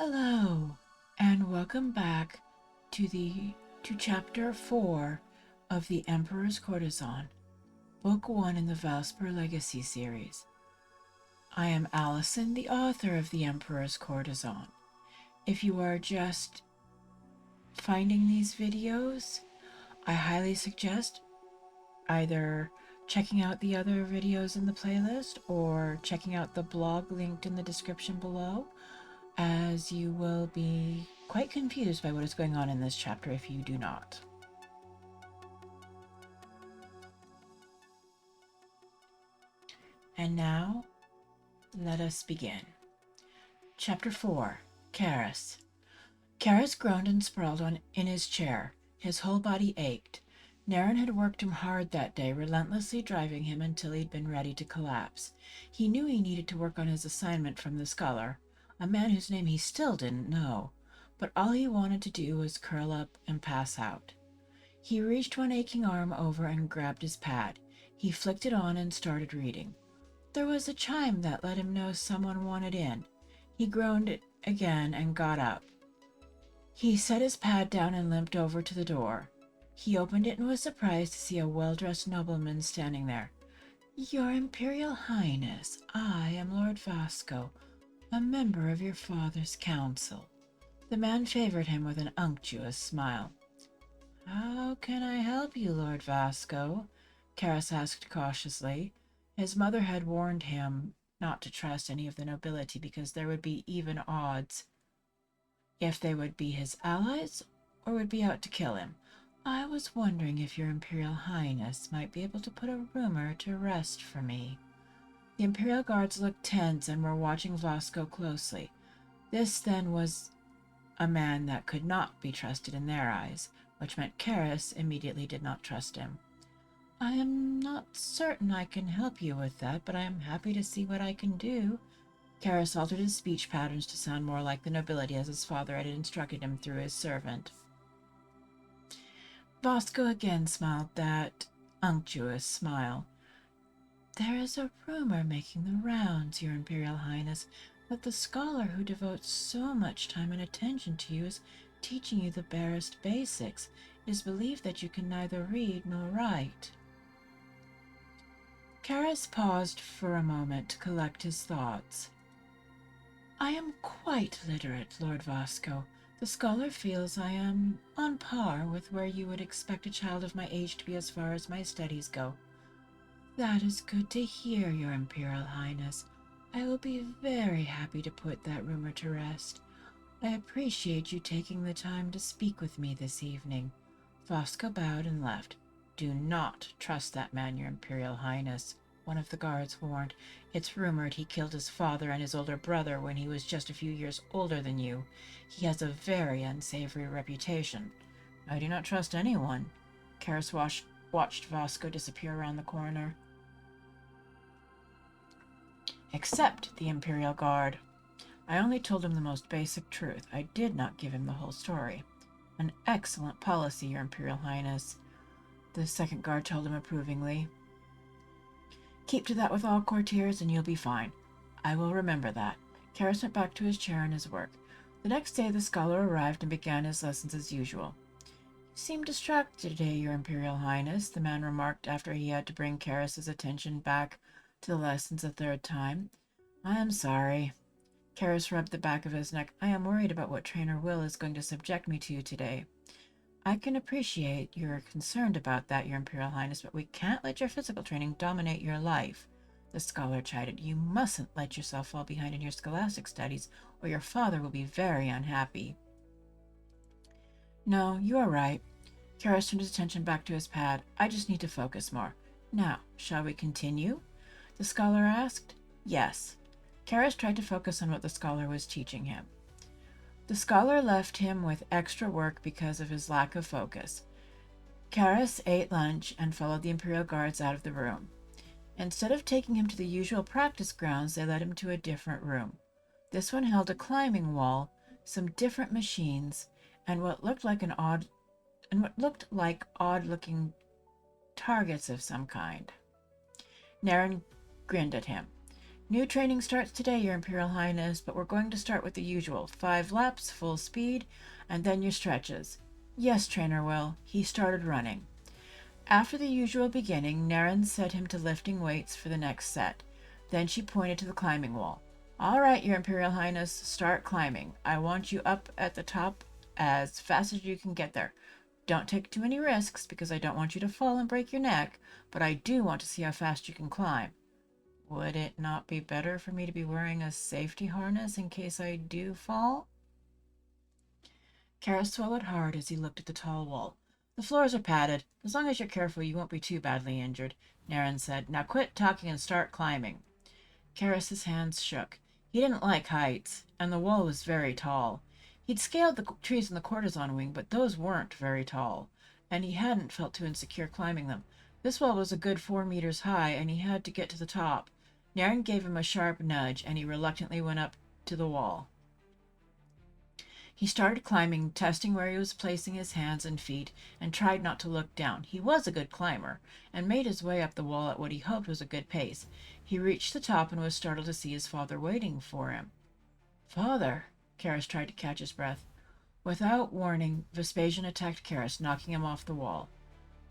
Hello, and welcome back to chapter 4 of the Emperor's Courtesan, book 1 in the Valspar Legacy series. I am Allison, the author of the Emperor's Courtesan. If you are just finding these videos, I highly suggest either checking out the other videos in the playlist or checking out the blog linked in the description below, as you will be quite confused by what is going on in this chapter if you do not. And now, let us begin. Chapter 4. Karis. Karis groaned and sprawled in his chair. His whole body ached. Naren had worked him hard that day, relentlessly driving him until he'd been ready to collapse. He knew he needed to work on his assignment from the scholar, a man whose name he still didn't know, but all he wanted to do was curl up and pass out. He reached one aching arm over and grabbed his pad. He flicked it on and started reading. There was a chime that let him know someone wanted in. He groaned it again and got up. He set his pad down and limped over to the door. He opened it and was surprised to see a well-dressed nobleman standing there. "Your Imperial Highness, I am Lord Vasco, a member of your father's council." The man favored him with an unctuous smile. "How can I help you, Lord Vasco?" Karis asked cautiously. His mother had warned him not to trust any of the nobility because there would be even odds if they would be his allies or would be out to kill him. "I was wondering if your Imperial Highness might be able to put a rumor to rest for me." The Imperial Guards looked tense and were watching Vasco closely. This, then, was a man that could not be trusted in their eyes, which meant Karis immediately did not trust him. "I am not certain I can help you with that, but I am happy to see what I can do." Karis altered his speech patterns to sound more like the nobility as his father had instructed him through his servant. Vasco again smiled that unctuous smile. "There is a rumor making the rounds, Your Imperial Highness, that the scholar who devotes so much time and attention to you is teaching you the barest basics. It is believed that you can neither read nor write." Karis paused for a moment to collect his thoughts. "I am quite literate, Lord Vasco. The scholar feels I am on par with where you would expect a child of my age to be as far as my studies go." "That is good to hear, Your Imperial Highness. I will be very happy to put that rumor to rest. I appreciate you taking the time to speak with me this evening." Vasco bowed and left. "Do not trust that man, Your Imperial Highness," one of the guards warned. "It's rumored he killed his father and his older brother when he was just a few years older than you. He has a very unsavory reputation." "I do not trust anyone." Karis watched Vasco disappear around the corner. "Except the Imperial Guard. I only told him the most basic truth. I did not give him the whole story." "An excellent policy, Your Imperial Highness," the second guard told him approvingly. "Keep to that with all courtiers and you'll be fine." "I will remember that." Karis went back to his chair and his work. The next day the scholar arrived and began his lessons as usual. "You seem distracted today, Your Imperial Highness," the man remarked after he had to bring Karis's attention back to the lessons a third time. "I am sorry." Karis rubbed the back of his neck. "I am worried about what Trainer Will is going to subject me to today." "I can appreciate you're concerned about that, Your Imperial Highness, but we can't let your physical training dominate your life," the scholar chided. "You mustn't let yourself fall behind in your scholastic studies, or your father will be very unhappy." "No, you are right." Karis turned his attention back to his pad. "I just need to focus more." "Now, shall we continue?" the scholar asked. "Yes." Karis tried to focus on what the scholar was teaching him. The scholar left him with extra work because of his lack of focus. Karis ate lunch and followed the Imperial Guards out of the room. Instead of taking him to the usual practice grounds, they led him to a different room. This one held a climbing wall, some different machines, and what looked like odd-looking targets of some kind. Naren grinned at him. New training starts today, Your Imperial Highness, but we're going to start with the usual 5 laps, full speed, and then your stretches. Yes, Trainer Will. He started running. After the usual beginning, Naren set him to lifting weights for the next set. Then she pointed to the climbing wall. All right, Your Imperial Highness, start climbing. I want you up at the top as fast as you can get there. Don't take too many risks because I don't want you to fall and break your neck, but I do want to see how fast you can climb. Would it not be better for me to be wearing a safety harness in case I do fall? Karis swallowed hard as he looked at the tall wall. The floors are padded. As long as you're careful, you won't be too badly injured, Naren said. Now quit talking and start climbing. Karis's hands shook. He didn't like heights, and the wall was very tall. He'd scaled the trees in the Courtesan wing, but those weren't very tall, and he hadn't felt too insecure climbing them. This wall was a good 4 meters high, and he had to get to the top. Naren gave him a sharp nudge, and he reluctantly went up to the wall. He started climbing, testing where he was placing his hands and feet, and tried not to look down. He was a good climber, and made his way up the wall at what he hoped was a good pace. He reached the top and was startled to see his father waiting for him. Father? Karis tried to catch his breath. Without warning, Vespasian attacked Karis, knocking him off the wall.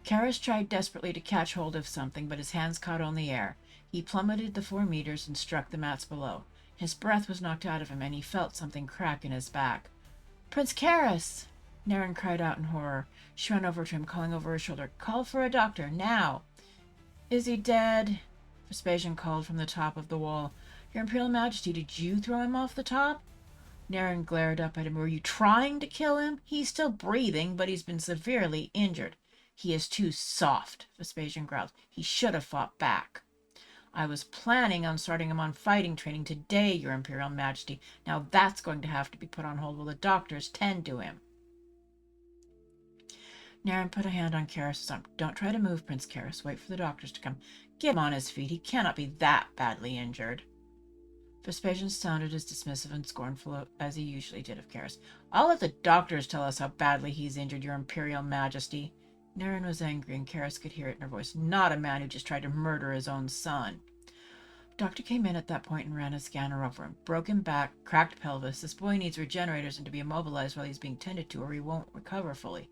Karis tried desperately to catch hold of something, but his hands caught only air. He plummeted the 4 meters and struck the mats below. His breath was knocked out of him, and he felt something crack in his back. Prince Karis! Naren cried out in horror. She ran over to him, calling over her shoulder. Call for a doctor, now! Is he dead? Vespasian called from the top of the wall. Your Imperial Majesty, did you throw him off the top? Naren glared up at him. Were you trying to kill him? He's still breathing, but he's been severely injured. He is too soft, Vespasian growled. He should have fought back. I was planning on starting him on fighting training today, Your Imperial Majesty. Now that's going to have to be put on hold while the doctors tend to him. Naren put a hand on Karis' arm. Don't try to move, Prince Karis. Wait for the doctors to come. Get him on his feet. He cannot be that badly injured. Vespasian sounded as dismissive and scornful as he usually did of Karis. I'll let the doctors tell us how badly he's injured, Your Imperial Majesty. Naren was angry, and Karis could hear it in her voice. Not a man who just tried to murder his own son. The doctor came in at that point and ran a scanner over him. Broken back, cracked pelvis. This boy needs regenerators and to be immobilized while he's being tended to, or he won't recover fully.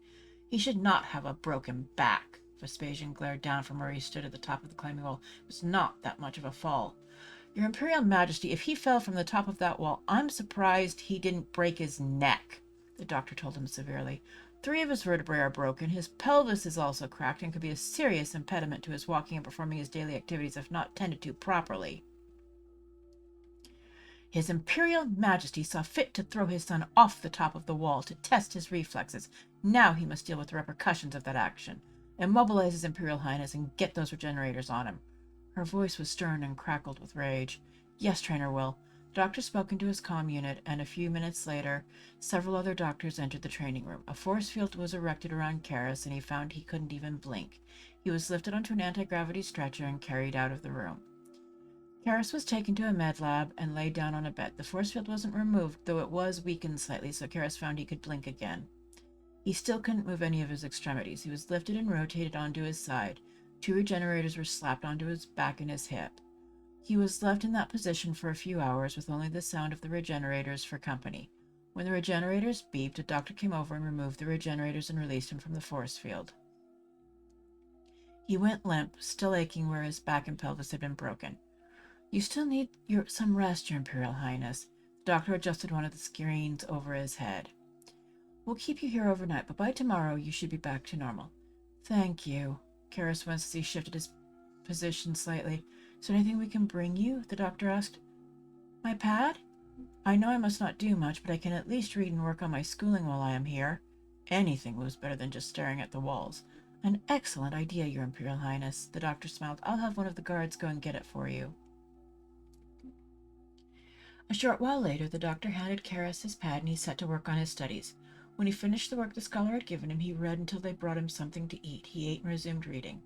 He should not have a broken back. Vespasian glared down from where he stood at the top of the climbing wall. It was not that much of a fall. Your Imperial Majesty, if he fell from the top of that wall, I'm surprised he didn't break his neck, the doctor told him severely. 3 of his vertebrae are broken. His pelvis is also cracked and could be a serious impediment to his walking and performing his daily activities if not tended to properly. His Imperial Majesty saw fit to throw his son off the top of the wall to test his reflexes. Now he must deal with the repercussions of that action. Immobilize his Imperial Highness and get those regenerators on him. Her voice was stern and crackled with rage. Yes, Trainer Will. The doctor spoke into his comm unit, and a few minutes later, several other doctors entered the training room. A force field was erected around Karis, and he found he couldn't even blink. He was lifted onto an anti-gravity stretcher and carried out of the room. Karis was taken to a med lab and laid down on a bed. The force field wasn't removed, though it was weakened slightly, so Karis found he could blink again. He still couldn't move any of his extremities. He was lifted and rotated onto his side. 2 regenerators were slapped onto his back and his hip. He was left in that position for a few hours with only the sound of the regenerators for company. When the regenerators beeped, a doctor came over and removed the regenerators and released him from the force field. He went limp, still aching where his back and pelvis had been broken. You still need some rest, Your Imperial Highness. The doctor adjusted one of the screens over his head. We'll keep you here overnight, but by tomorrow you should be back to normal. Thank you. Karis winced as he shifted his position slightly. Is there anything we can bring you? The doctor asked. My pad? I know I must not do much, but I can at least read and work on my schooling while I am here. Anything was better than just staring at the walls. An excellent idea, Your Imperial Highness. The doctor smiled. I'll have one of the guards go and get it for you. A short while later, the doctor handed Karis his pad and he set to work on his studies. When he finished the work the scholar had given him, he read until they brought him something to eat. He ate and resumed reading.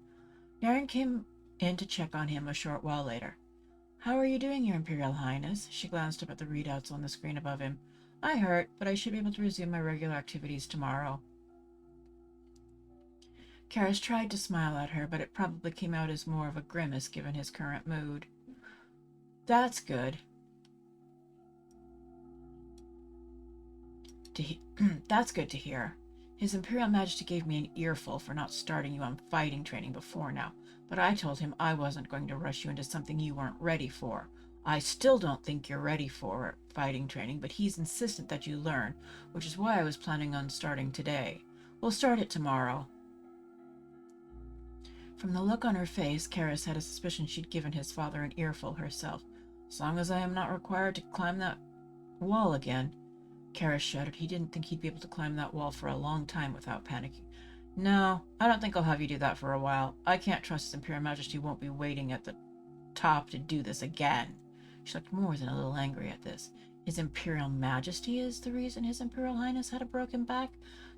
Naren came in to check on him a short while later. How are you doing, Your Imperial Highness? She glanced up at the readouts on the screen above him. I hurt, but I should be able to resume my regular activities tomorrow. Karis tried to smile at her, but it probably came out as more of a grimace given his current mood. That's good. That's good to hear. His Imperial Majesty gave me an earful for not starting you on fighting training before now, but I told him I wasn't going to rush you into something you weren't ready for. I still don't think you're ready for fighting training, but he's insistent that you learn, which is why I was planning on starting today. We'll start it tomorrow. From the look on her face, Karis had a suspicion she'd given his father an earful herself. As long as I am not required to climb that wall again. Karis shuddered. He didn't think he'd be able to climb that wall for a long time without panicking. No, I don't think I'll have you do that for a while. I can't trust His Imperial Majesty won't be waiting at the top to do this again. She looked more than a little angry at this. His Imperial Majesty is the reason His Imperial Highness had a broken back?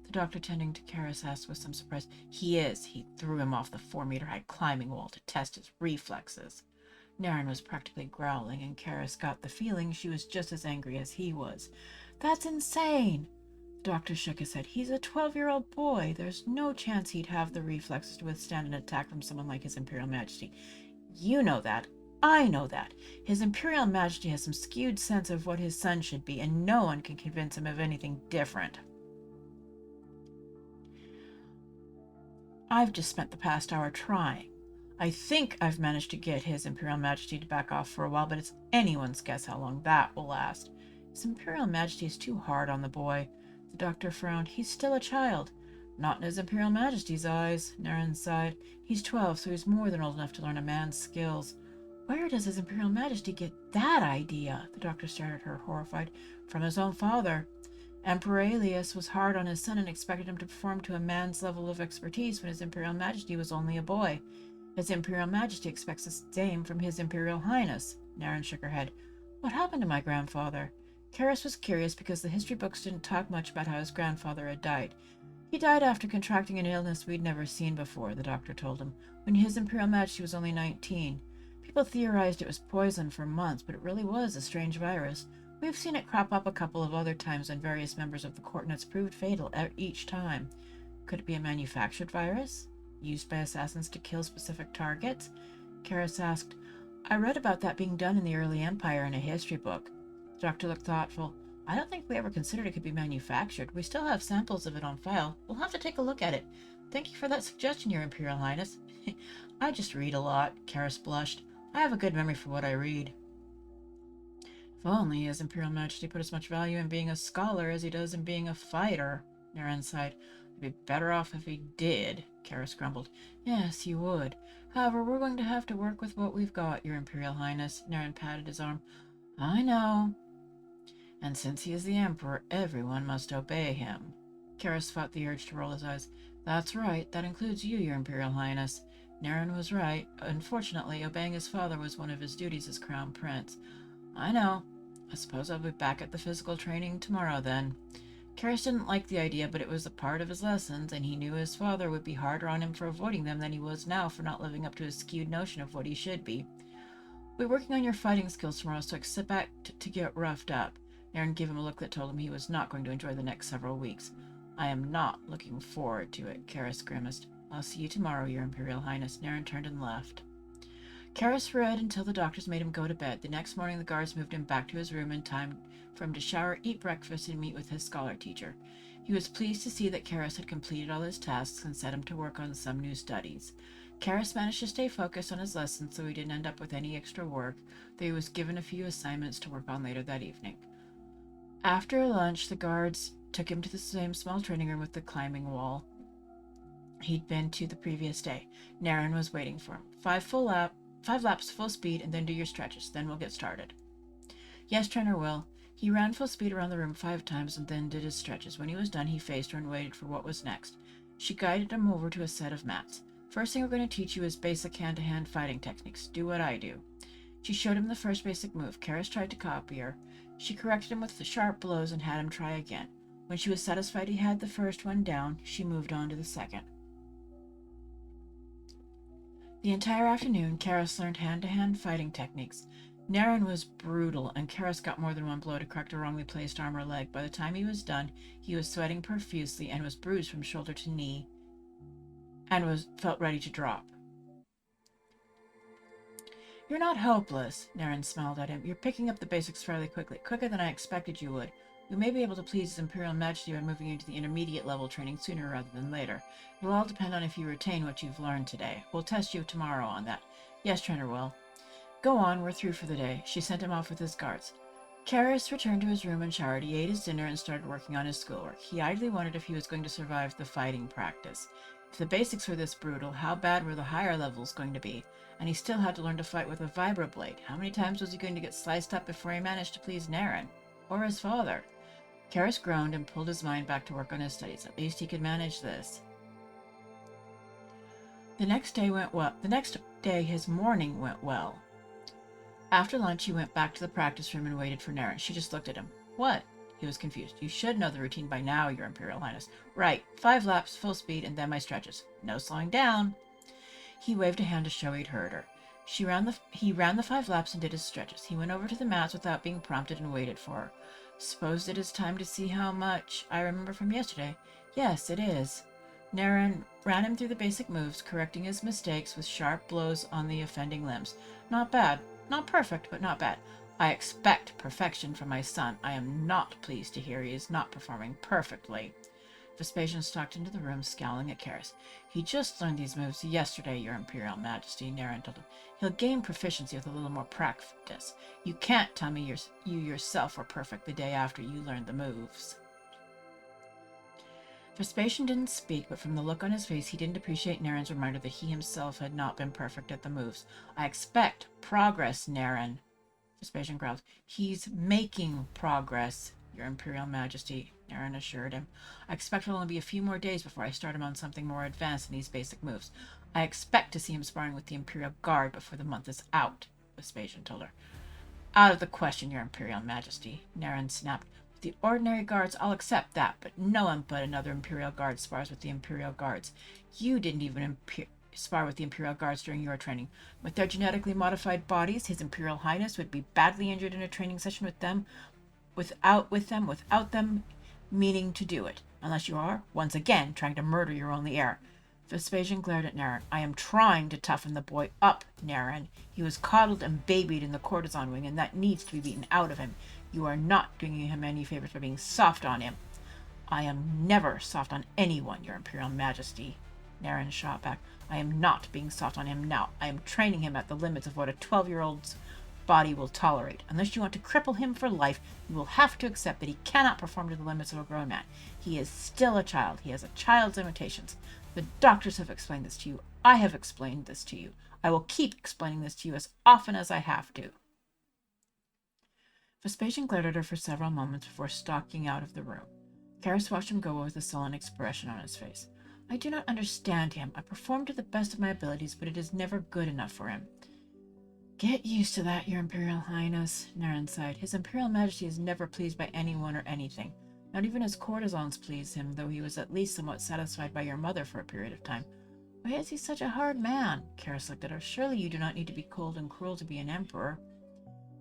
The doctor, tending to Karis, asked with some surprise. He is. He threw him off the 4-meter-high climbing wall to test his reflexes. Naren was practically growling, and Karis got the feeling she was just as angry as he was. That's insane! The doctor shook his head. He's a 12-year-old boy. There's no chance he'd have the reflexes to withstand an attack from someone like His Imperial Majesty. You know that. I know that. His Imperial Majesty has some skewed sense of what his son should be, and no one can convince him of anything different. I've just spent the past hour trying. I think I've managed to get His Imperial Majesty to back off for a while, but it's anyone's guess how long that will last. His Imperial Majesty is too hard on the boy. The doctor frowned. He's still a child. Not in His Imperial Majesty's eyes, Naren sighed. He's 12, so he's more than old enough to learn a man's skills. Where does His Imperial Majesty get that idea? The doctor stared at her, horrified. From his own father. Emperor Aelius was hard on his son and expected him to perform to a man's level of expertise when His Imperial Majesty was only a boy. His Imperial Majesty expects the same from His Imperial Highness. Naren shook her head. What happened to my grandfather? Karis was curious because the history books didn't talk much about how his grandfather had died. He died after contracting an illness we'd never seen before, the doctor told him, when His Imperial Majesty was only 19. People theorized it was poison for months, but it really was a strange virus. We've seen it crop up a couple of other times when various members of the court, and it's proved fatal each time. Could it be a manufactured virus? Used by assassins to kill specific targets? Karis asked. I read about that being done in the early Empire in a history book. The doctor looked thoughtful. I don't think we ever considered it could be manufactured. We still have samples of it on file. We'll have to take a look at it. Thank you for that suggestion, Your Imperial Highness. I just read a lot, Karis blushed. I have a good memory for what I read. If only His Imperial Majesty put as much value in being a scholar as he does in being a fighter, Naren sighed. I'd be better off if he did, Karis grumbled. Yes, you would. However, we're going to have to work with what we've got, Your Imperial Highness. Naren patted his arm. I know. And since he is the Emperor, everyone must obey him. Karis fought the urge to roll his eyes. That's right. That includes you, Your Imperial Highness. Naren was right. Unfortunately, obeying his father was one of his duties as Crown Prince. I know. I suppose I'll be back at the physical training tomorrow, then. Karis didn't like the idea, but it was a part of his lessons, and he knew his father would be harder on him for avoiding them than he was now for not living up to his skewed notion of what he should be. We're working on your fighting skills tomorrow, so expect to get roughed up. Naren gave him a look that told him he was not going to enjoy the next several weeks. I am not looking forward to it, Karis grimaced. I'll see you tomorrow, Your Imperial Highness. Naren turned and left. Karis read until the doctors made him go to bed. The next morning the guards moved him back to his room in time for him to shower, eat breakfast, and meet with his scholar teacher. He was pleased to see that Karis had completed all his tasks and set him to work on some new studies. Karis managed to stay focused on his lessons, so he didn't end up with any extra work, though he was given a few assignments to work on later that evening. After lunch, the guards took him to the same small training room with the climbing wall he'd been to the previous day. Naren was waiting for him. 5 laps full speed, and then do your stretches. Then we'll get started. Yes, trainer will. He ran full speed around the room 5 times and then did his stretches. When he was done, he faced her and waited for what was next. She guided him over to a set of mats. First thing we're going to teach you is basic hand-to-hand fighting techniques. Do what I do. She showed him the first basic move. Karis tried to copy her. She corrected him with the sharp blows and had him try again. When she was satisfied he had the first one down, she moved on to the second. The entire afternoon, Karis learned hand-to-hand fighting techniques. Naren was brutal, and Karis got more than one blow to correct a wrongly placed arm or leg. By the time he was done, he was sweating profusely and was bruised from shoulder to knee and felt ready to drop. You're not hopeless, Naren smiled at him. You're picking up the basics fairly quickly, quicker than I expected you would. You may be able to please His Imperial Majesty by moving into the intermediate level training sooner rather than later. It'll all depend on if you retain what you've learned today. We'll test you tomorrow on that. Yes, Trainer will. Go on, we're through for the day. She sent him off with his guards. Karis returned to his room and showered. He ate his dinner and started working on his schoolwork. He idly wondered if he was going to survive the fighting practice. If the basics were this brutal, how bad were the higher levels going to be? And he still had to learn to fight with a vibroblade. How many times was he going to get sliced up before he managed to please Naren? Or his father? Karis groaned and pulled his mind back to work on his studies. At least he could manage this. The next day his morning went well. After lunch, he went back to the practice room and waited for Naren. She just looked at him. What? He was confused. You should know the routine by now, Your Imperial Highness. Right. 5 laps, full speed, and then my stretches. No slowing down. He waved a hand to show he'd heard her. He ran the 5 laps and did his stretches. He went over to the mats without being prompted and waited for her. Suppose it is time to see how much I remember from yesterday. Yes, it is. Naren ran him through the basic moves, correcting his mistakes with sharp blows on the offending limbs. Not bad. Not perfect, but not bad. I expect perfection from my son. I am not pleased to hear he is not performing perfectly. Vespasian stalked into the room, scowling at Karis. He just learned these moves yesterday, Your Imperial Majesty, Naren told him. He'll gain proficiency with a little more practice. You can't tell me you yourself were perfect the day after you learned the moves. Vespasian didn't speak, but from the look on his face, he didn't appreciate Naren's reminder that he himself had not been perfect at the moves. I expect progress, Naren. Vespasian growled. He's making progress, Your Imperial Majesty, Naren assured him. I expect it'll only be a few more days before I start him on something more advanced than these basic moves. I expect to see him sparring with the Imperial Guard before the month is out, Vespasian told her. Out of the question, Your Imperial Majesty, Naren snapped. With the ordinary guards, I'll accept that, but no one but another Imperial Guard spars with the Imperial Guards. You didn't even spar with the Imperial Guards during your training. With their genetically modified bodies, His Imperial Highness would be badly injured in a training session with them, without them meaning to do it, unless you are, once again, trying to murder your only heir. Vespasian glared at Naren. I am trying to toughen the boy up, Naren. He was coddled and babied in the Courtesan wing, and that needs to be beaten out of him. You are not doing him any favors by being soft on him. I am never soft on anyone, Your Imperial Majesty, Naren shot back. I am not being soft on him now. I am training him at the limits of what a 12-year-old's body will tolerate. Unless you want to cripple him for life, you will have to accept that he cannot perform to the limits of a grown man. He is still a child. He has a child's limitations. The doctors have explained this to you. I have explained this to you. I will keep explaining this to you as often as I have to. Vespasian glared at her for several moments before stalking out of the room. Karis watched him go with a sullen expression on his face. I do not understand him. I perform to the best of my abilities, but it is never good enough for him. Get used to that, Your Imperial Highness, Naren sighed. His Imperial Majesty is never pleased by anyone or anything. Not even his courtesans pleased him, though he was at least somewhat satisfied by your mother for a period of time. Why is he such a hard man? Karis looked at her. Surely you do not need to be cold and cruel to be an emperor.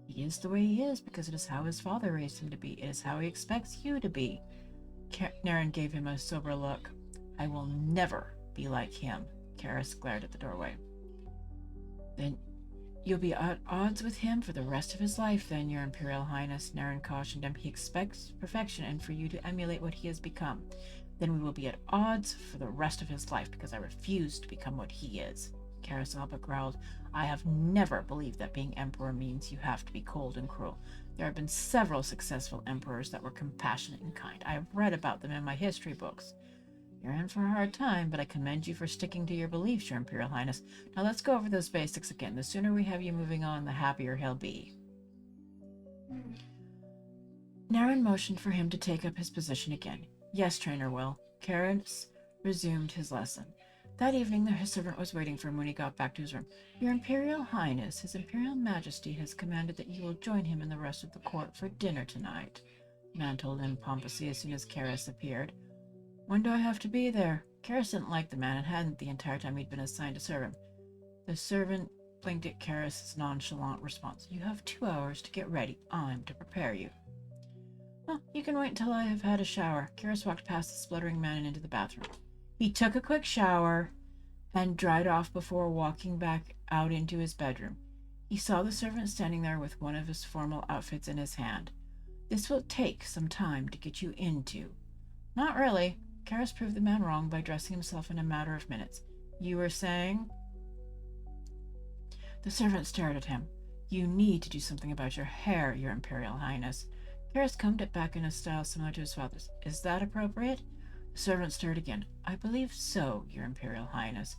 He is the way he is because it is how his father raised him to be. It is how he expects you to be. Naren gave him a sober look. I will never be like him. Karis glared at the doorway. Then you'll be at odds with him for the rest of his life, then, Your Imperial Highness, Naren cautioned him. He expects perfection and for you to emulate what he has become. Then we will be at odds for the rest of his life because I refuse to become what he is. Karis all but growled. I have never believed that being emperor means you have to be cold and cruel. There have been several successful emperors that were compassionate and kind. I have read about them in my history books. You're in for a hard time, but I commend you for sticking to your beliefs, Your Imperial Highness. Now let's go over those basics again. The sooner we have you moving on, the happier he'll be. Naren motioned for him to take up his position again. Yes, Trainer Will. Karis resumed his lesson. That evening, the servant was waiting for him when he got back to his room. Your Imperial Highness, His Imperial Majesty has commanded that you will join him and the rest of the court for dinner tonight, the man told him pompously as soon as Karis appeared. When do I have to be there? Karis didn't like the man and hadn't the entire time he'd been assigned to serve him. The servant blinked at Karis' nonchalant response. You have 2 hours to get ready. I'm to prepare you. Well, you can wait until I have had a shower. Karis walked past the spluttering man and into the bathroom. He took a quick shower and dried off before walking back out into his bedroom. He saw the servant standing there with one of his formal outfits in his hand. This will take some time to get you into. Not really. Karis proved the man wrong by dressing himself in a matter of minutes. You were saying? The servant stared at him. You need to do something about your hair, Your Imperial Highness. Karis combed it back in a style similar to his father's. Is that appropriate? The servant stared again. I believe so, Your Imperial Highness.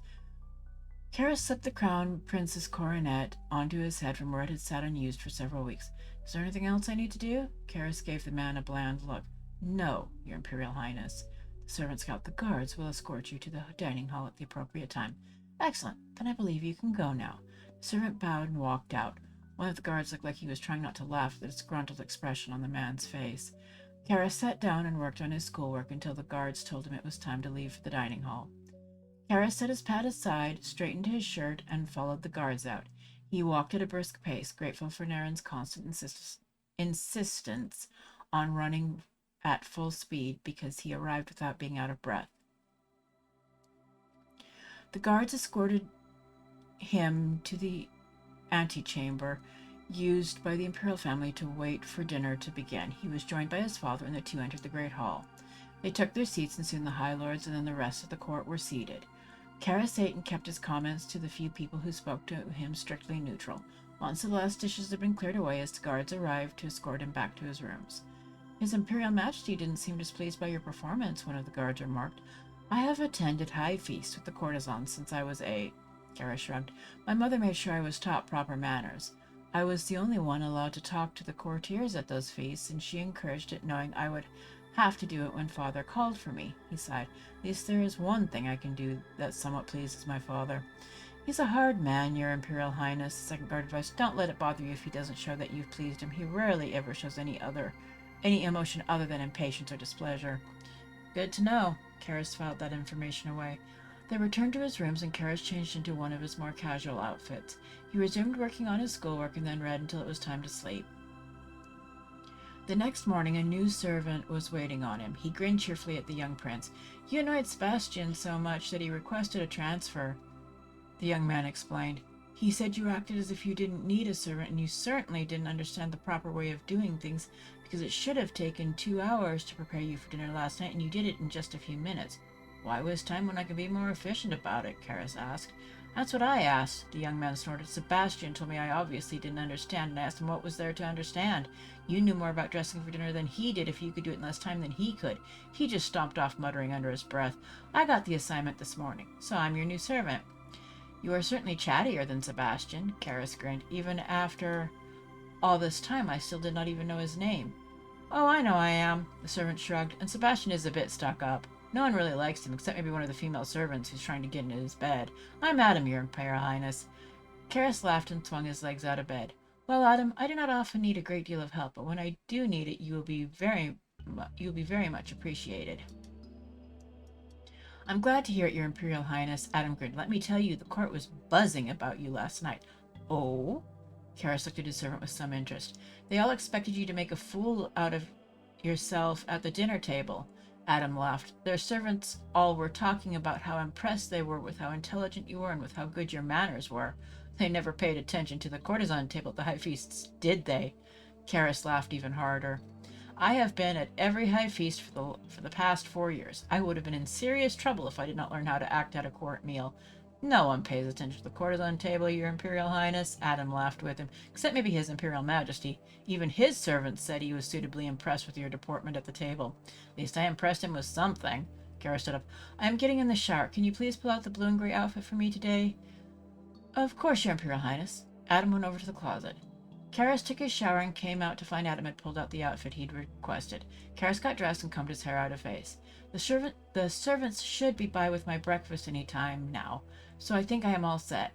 Karis slipped the crown prince's coronet onto his head from where it had sat unused for several weeks. Is there anything else I need to do? Karis gave the man a bland look. No, Your Imperial Highness. The servant scowled. The guards will escort you to the dining hall at the appropriate time. Excellent. Then I believe you can go now. The servant bowed and walked out. One of the guards looked like he was trying not to laugh at the disgruntled expression on the man's face. Karis sat down and worked on his schoolwork until the guards told him it was time to leave for the dining hall. Karis set his pad aside, straightened his shirt, and followed the guards out. He walked at a brisk pace, grateful for Naren's constant insistence on running at full speed because he arrived without being out of breath. The guards escorted him to the antechamber used by the imperial family to wait for dinner to begin. He was joined by his father, and the two entered the great hall. They took their seats, and soon the high lords and then the rest of the court were seated. Karis ate and kept his comments to the few people who spoke to him strictly neutral. Once the last dishes had been cleared away, his guards arrived to escort him back to his rooms. His Imperial Majesty didn't seem displeased by your performance, one of the guards remarked. I have attended high feasts with the courtesans since I was 8. Karis shrugged. My mother made sure I was taught proper manners. I was the only one allowed to talk to the courtiers at those feasts, and she encouraged it, knowing I would have to do it when father called for me. He sighed. At least there is one thing I can do that somewhat pleases my father. He's a hard man, Your Imperial Highness. The second guard advised. Don't let it bother you if he doesn't show that you've pleased him. He rarely ever shows any emotion other than impatience or displeasure. Good to know. Karis filed that information away. They returned to his rooms, and Karis changed into one of his more casual outfits. He resumed working on his schoolwork and then read until it was time to sleep. The next morning, a new servant was waiting on him. He grinned cheerfully at the young prince. You annoyed Sebastian so much that he requested a transfer, the young man explained. He said you acted as if you didn't need a servant, and you certainly didn't understand the proper way of doing things, because it should have taken 2 hours to prepare you for dinner last night, and you did it in just a few minutes. Why waste time when I could be more efficient about it? Karis asked. That's what I asked, the young man snorted. Sebastian told me I obviously didn't understand, and I asked him what was there to understand. You knew more about dressing for dinner than he did. If you could do it in less time than he could. He just stomped off, muttering under his breath. I got the assignment this morning, so I'm your new servant. You are certainly chattier than Sebastian, Karis grinned. Even after all this time, I still did not even know his name. Oh, I know I am, the servant shrugged, and Sebastian is a bit stuck up. No one really likes him, except maybe one of the female servants who's trying to get into his bed. I'm Adam, Your Imperial Highness. Karis laughed and swung his legs out of bed. Well, Adam, I do not often need a great deal of help, but when I do need it, you will be very much appreciated. I'm glad to hear it, Your Imperial Highness, Adam grinned. Let me tell you, the court was buzzing about you last night. Oh? Karis looked at his servant with some interest. They all expected you to make a fool out of yourself at the dinner table. Adam laughed. Their servants all were talking about how impressed they were with how intelligent you were and with how good your manners were. They never paid attention to the courtesan table at the high feasts, did they? Karis laughed even harder. I have been at every high feast for the past 4 years. I would have been in serious trouble if I did not learn how to act at a court meal. No one pays attention to the courtesan table, Your Imperial Highness. Adam laughed with him, except maybe His Imperial Majesty. Even his servants said he was suitably impressed with your deportment at the table. At least I impressed him with something. Karis stood up. I am getting in the shower. Can you please pull out the blue and gray outfit for me today? Of course, Your Imperial Highness. Adam went over to the closet. Karis took his shower and came out to find Adam had pulled out the outfit he'd requested. Karis got dressed and combed his hair out of face. The servants should be by with my breakfast any time now, so I think I am all set.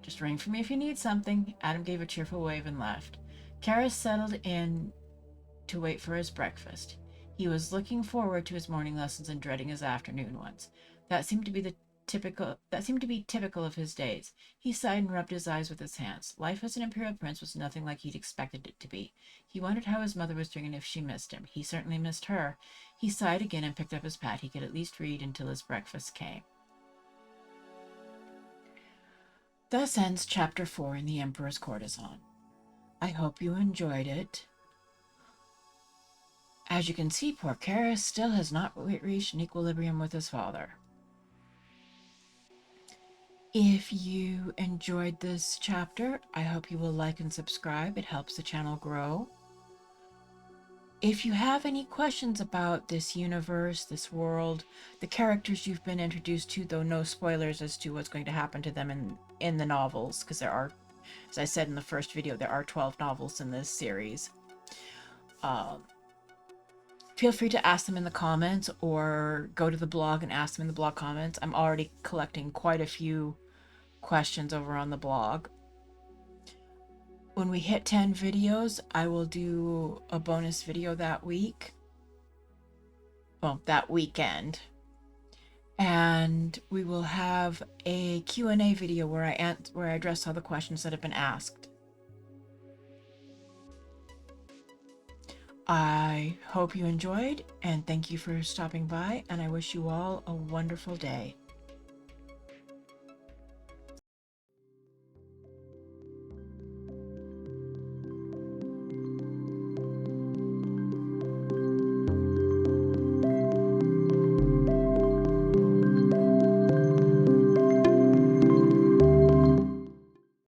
Just ring for me if you need something. Adam gave a cheerful wave and left. Karis settled in to wait for his breakfast. He was looking forward to his morning lessons and dreading his afternoon ones. That seemed to be typical of his days. He sighed and rubbed his eyes with his hands. Life as an imperial prince was nothing like he'd expected it to be. He wondered how his mother was doing and if she missed him. He certainly missed her. He sighed again and picked up his pad. He could at least read until his breakfast came. Thus ends Chapter 4 in The Emperor's Courtesan. I hope you enjoyed it. As you can see, poor Karis still has not reached an equilibrium with his father. If you enjoyed this chapter, I hope you will like and subscribe. It helps the channel grow. If you have any questions about this universe, this world, the characters you've been introduced to, though no spoilers as to what's going to happen to them in the novels, because there are, as I said in the first video, there are 12 novels in this series. Feel free to ask them in the comments or go to the blog and ask them in the blog comments. I'm already collecting quite a few questions over on the blog. When we hit 10 videos, I will do a bonus video that week. Well, that weekend. And we will have a Q&A video where I address all the questions that have been asked. I hope you enjoyed, and thank you for stopping by, and I wish you all a wonderful day.